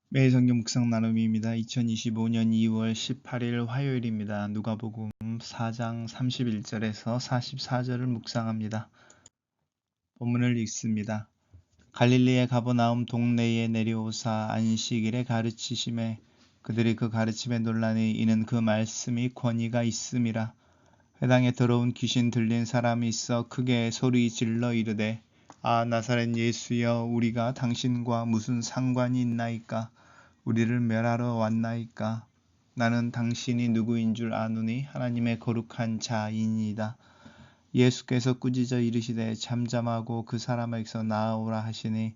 매일 성경 묵상 나눔입니다. 2025년 2월 18일 화요일입니다. 누가복음 4장 31절에서 44절을 묵상합니다. 본문을 읽습니다. 갈릴리의 가버나움 동네에 내려오사 안식일에 가르치심에 그들이 그 가르침에 놀라니 이는 그 말씀이 권위가 있음이라. 회당에 더러운 귀신 들린 사람이 있어 크게 소리 질러 이르되 아 나사렛 예수여 우리가 당신과 무슨 상관이 있나이까. 우리를 멸하러 왔나이까. 나는 당신이 누구인 줄 아노니 하나님의 거룩한 자이니이다. 예수께서 꾸짖어 이르시되 잠잠하고 그 사람에게서 나아오라 하시니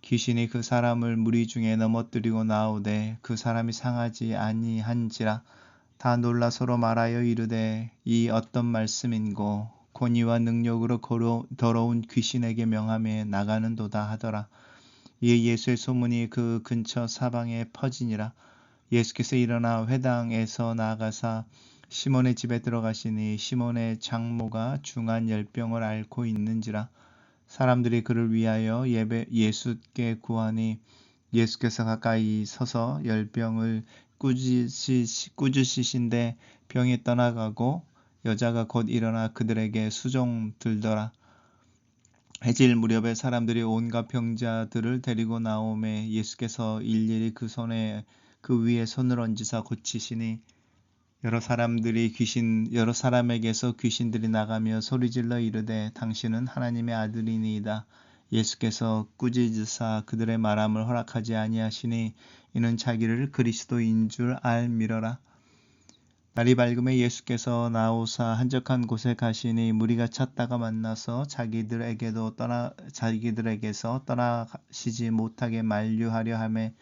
귀신이 그 사람을 무리 중에 넘어뜨리고 나오되 그 사람이 상하지 아니한지라. 다 놀라 서로 말하여 이르되 이 어떤 말씀인고 권위와 능력으로 더러운 귀신에게 명하며 나가는도다 하더라. 이에 예수의 소문이 그 근처 사방에 퍼지니라. 예수께서 일어나 회당에서 나아가사 시몬의 집에 들어가시니 시몬의 장모가 중한 열병을 앓고 있는지라. 사람들이 그를 위하여 예수께 구하니 예수께서 가까이 서서 열병을 꾸짖으신데 병이 떠나가고 여자가 곧 일어나 그들에게 수종 들더라. 해질 무렵에 사람들이 온갖 병자들을 데리고 나오매 예수께서 일일이 그 위에 손을 얹으사 고치시니 여러 사람에게서 귀신들이 나가며 소리질러 이르되 당신은 하나님의 아들이니이다. 예수께서 꾸짖으사 그들의 말함을 허락하지 아니하시니 이는 자기를 그리스도인 줄 알미러라. 날이 밝음에 예수께서 나오사 한적한 곳에 가시니 무리가 찾다가 만나서 자기들에게서 떠나시지 못하게 만류하려 하매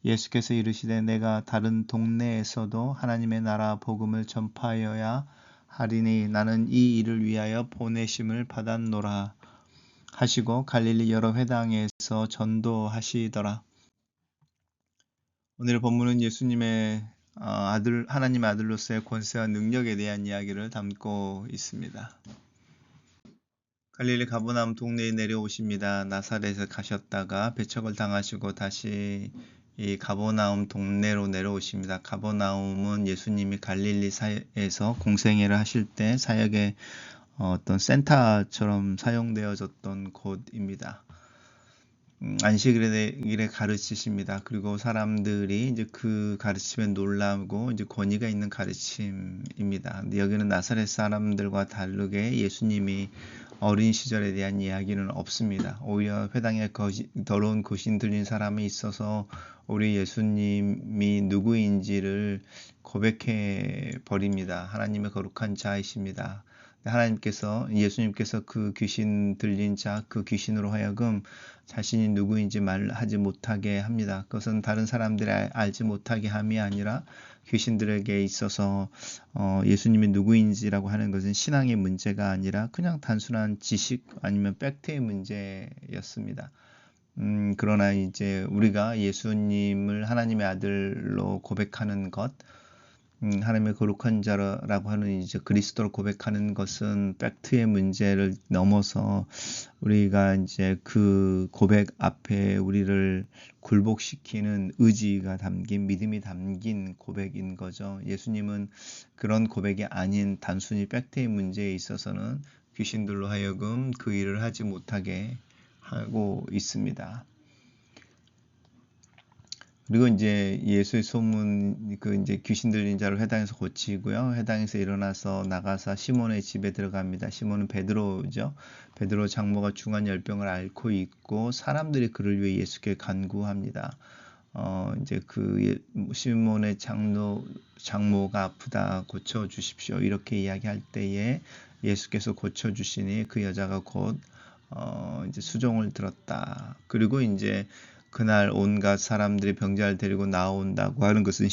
예수께서 이르시되 내가 다른 동네에서도 하나님의 나라 복음을 전파하여야 하리니 나는 이 일을 위하여 보내심을 받았노라 하시고 갈릴리 여러 회당에서 전도하시더라. 오늘 본문은 예수님의 하나님의 아들로서의 권세와 능력에 대한 이야기를 담고 있습니다. 갈릴리 가버나움 동네에 내려오십니다. 나사렛에 가셨다가 배척을 당하시고 다시 이 가버나움 동네로 내려오십니다. 가버나움은 예수님이 갈릴리에서 공생애를 하실 때 사역의 어떤 센터처럼 사용되어졌던 곳입니다. 안식일에 가르치십니다. 그리고 사람들이 이제 그 가르침에 놀라고 이제 권위가 있는 가르침입니다. 근데 여기는 나사렛 사람들과 다르게 예수님이 어린 시절에 대한 이야기는 없습니다. 오히려 회당에 더러운 귀신 들린 사람이 있어서 우리 예수님이 누구인지를 고백해 버립니다. 하나님의 거룩한 자이십니다. 예수님께서 그 귀신 들린 자, 그 귀신으로 하여금 자신이 누구인지 말하지 못하게 합니다. 그것은 다른 사람들이 알지 못하게 함이 아니라 귀신들에게 있어서 예수님이 누구인지라고 하는 것은 신앙의 문제가 아니라 그냥 단순한 지식 아니면 팩트의 문제였습니다. 그러나 이제 우리가 예수님을 하나님의 아들로 고백하는 것, 하나님의 거룩한 자라고 하는 이제 그리스도를 고백하는 것은 팩트의 문제를 넘어서 우리가 이제 그 고백 앞에 우리를 굴복시키는 의지가 담긴 믿음이 담긴 고백인 거죠. 예수님은 그런 고백이 아닌 단순히 팩트의 문제에 있어서는 귀신들로 하여금 그 일을 하지 못하게 하고 있습니다. 그리고 이제 예수의 소문, 이제 귀신 들린 자를 회당에서 고치고요. 회당에서 일어나서 나가서 시몬의 집에 들어갑니다. 시몬은 베드로죠. 베드로 장모가 중한 열병을 앓고 있고 사람들이 그를 위해 예수께 간구합니다. 이제 시몬의 장모가 아프다 고쳐 주십시오. 이렇게 이야기할 때에 예수께서 고쳐 주시니 그 여자가 곧 이제 수종을 들었다. 그리고 이제 그날 온갖 사람들이 병자를 데리고 나온다고 하는 것은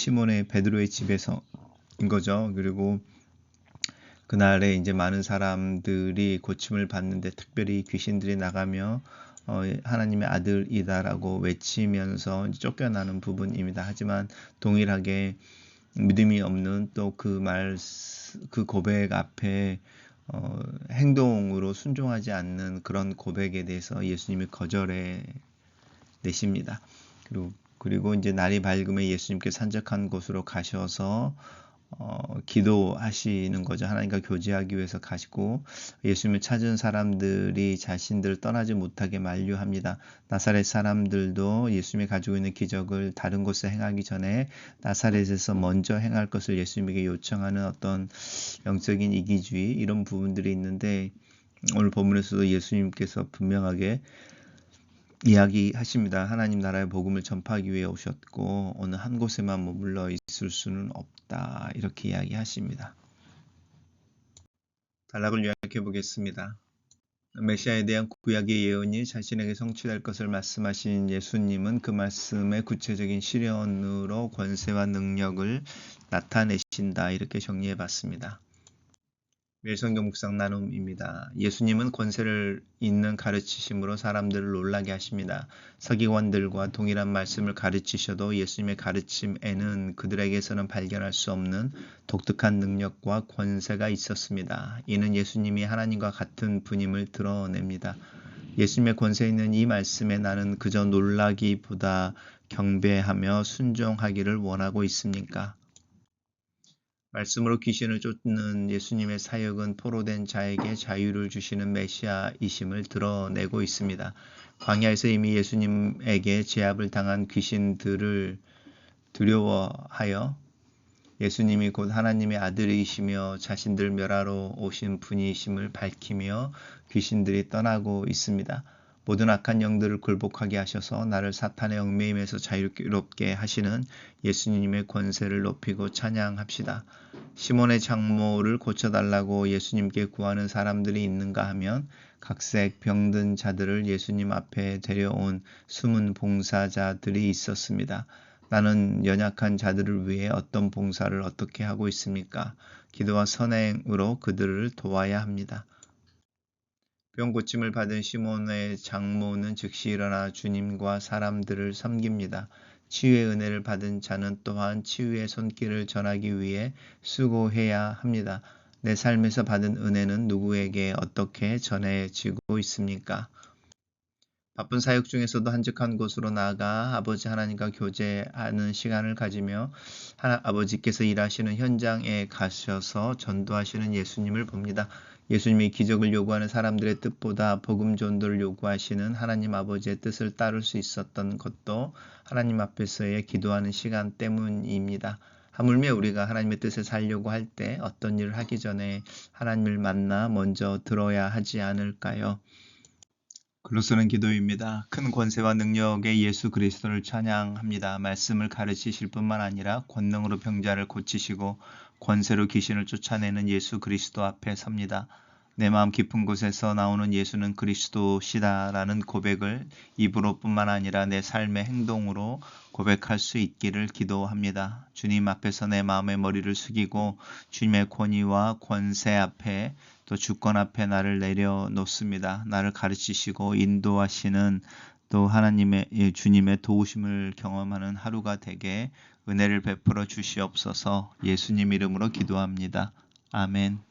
베드로의 집에서인 거죠. 그리고 그날에 이제 많은 사람들이 고침을 받는데 특별히 귀신들이 나가며 하나님의 아들이다라고 외치면서 쫓겨나는 부분입니다. 하지만 동일하게 믿음이 없는 또 그 고백 앞에 행동으로 순종하지 않는 그런 고백에 대해서 예수님이 거절해 내십니다. 그리고 그리고 이제 날이 밝으면 예수님께 산적한 곳으로 가셔서 기도하시는 거죠. 하나님과 교제하기 위해서 가시고 예수님을 찾은 사람들이 자신들을 떠나지 못하게 만류합니다. 나사렛 사람들도 예수님이 가지고 있는 기적을 다른 곳에 행하기 전에 나사렛에서 먼저 행할 것을 예수님에게 요청하는 어떤 영적인 이기주의 이런 부분들이 있는데 오늘 본문에서도 예수님께서 분명하게 이야기하십니다. 하나님 나라의 복음을 전파하기 위해 오셨고 어느 한 곳에만 머물러 있을 수는 없다. 이렇게 이야기하십니다. 단락을 요약해 보겠습니다. 메시아에 대한 구약의 예언이 자신에게 성취될 것을 말씀하신 예수님은 그 말씀의 구체적인 실현으로 권세와 능력을 나타내신다. 이렇게 정리해 봤습니다. 매일 성경 묵상 나눔입니다. 예수님은 권세를 있는 가르치심으로 사람들을 놀라게 하십니다. 서기관들과 동일한 말씀을 가르치셔도 예수님의 가르침에는 그들에게서는 발견할 수 없는 독특한 능력과 권세가 있었습니다. 이는 예수님이 하나님과 같은 분임을 드러냅니다. 예수님의 권세 있는 이 말씀에 나는 그저 놀라기보다 경배하며 순종하기를 원하고 있습니까? 말씀으로 귀신을 쫓는 예수님의 사역은 포로된 자에게 자유를 주시는 메시아이심을 드러내고 있습니다. 광야에서 이미 예수님에게 제압을 당한 귀신들을 두려워하여 예수님이 곧 하나님의 아들이시며 자신들 멸하러 오신 분이심을 밝히며 귀신들이 떠나고 있습니다. 모든 악한 영들을 굴복하게 하셔서 나를 사탄의 얽매임에서 자유롭게 하시는 예수님의 권세를 높이고 찬양합시다. 시몬의 장모를 고쳐달라고 예수님께 구하는 사람들이 있는가 하면 각색 병든 자들을 예수님 앞에 데려온 숨은 봉사자들이 있었습니다. 나는 연약한 자들을 위해 어떤 봉사를 어떻게 하고 있습니까? 기도와 선행으로 그들을 도와야 합니다. 병 고침을 받은 시몬의 장모는 즉시 일어나 주님과 사람들을 섬깁니다. 치유의 은혜를 받은 자는 또한 치유의 손길을 전하기 위해 수고해야 합니다. 내 삶에서 받은 은혜는 누구에게 어떻게 전해지고 있습니까? 바쁜 사역 중에서도 한적한 곳으로 나아가 아버지 하나님과 교제하는 시간을 가지며 아버지께서 일하시는 현장에 가셔서 전도하시는 예수님을 봅니다. 예수님이 기적을 요구하는 사람들의 뜻보다 복음 전도를 요구하시는 하나님 아버지의 뜻을 따를 수 있었던 것도 하나님 앞에서의 기도하는 시간 때문입니다. 하물며 우리가 하나님의 뜻을 살려고 할 때 어떤 일을 하기 전에 하나님을 만나 먼저 들어야 하지 않을까요? 글로서는 기도입니다. 큰 권세와 능력의 예수 그리스도를 찬양합니다. 말씀을 가르치실 뿐만 아니라 권능으로 병자를 고치시고 권세로 귀신을 쫓아내는 예수 그리스도 앞에 섭니다. 내 마음 깊은 곳에서 나오는 예수는 그리스도시다라는 고백을 입으로 뿐만 아니라 내 삶의 행동으로 고백할 수 있기를 기도합니다. 주님 앞에서 내 마음의 머리를 숙이고 주님의 권위와 권세 앞에 또 주권 앞에 나를 내려놓습니다. 나를 가르치시고 인도하시는 또 하나님의 주님의 도우심을 경험하는 하루가 되게 은혜를 베풀어 주시옵소서. 예수님 이름으로 기도합니다. 아멘.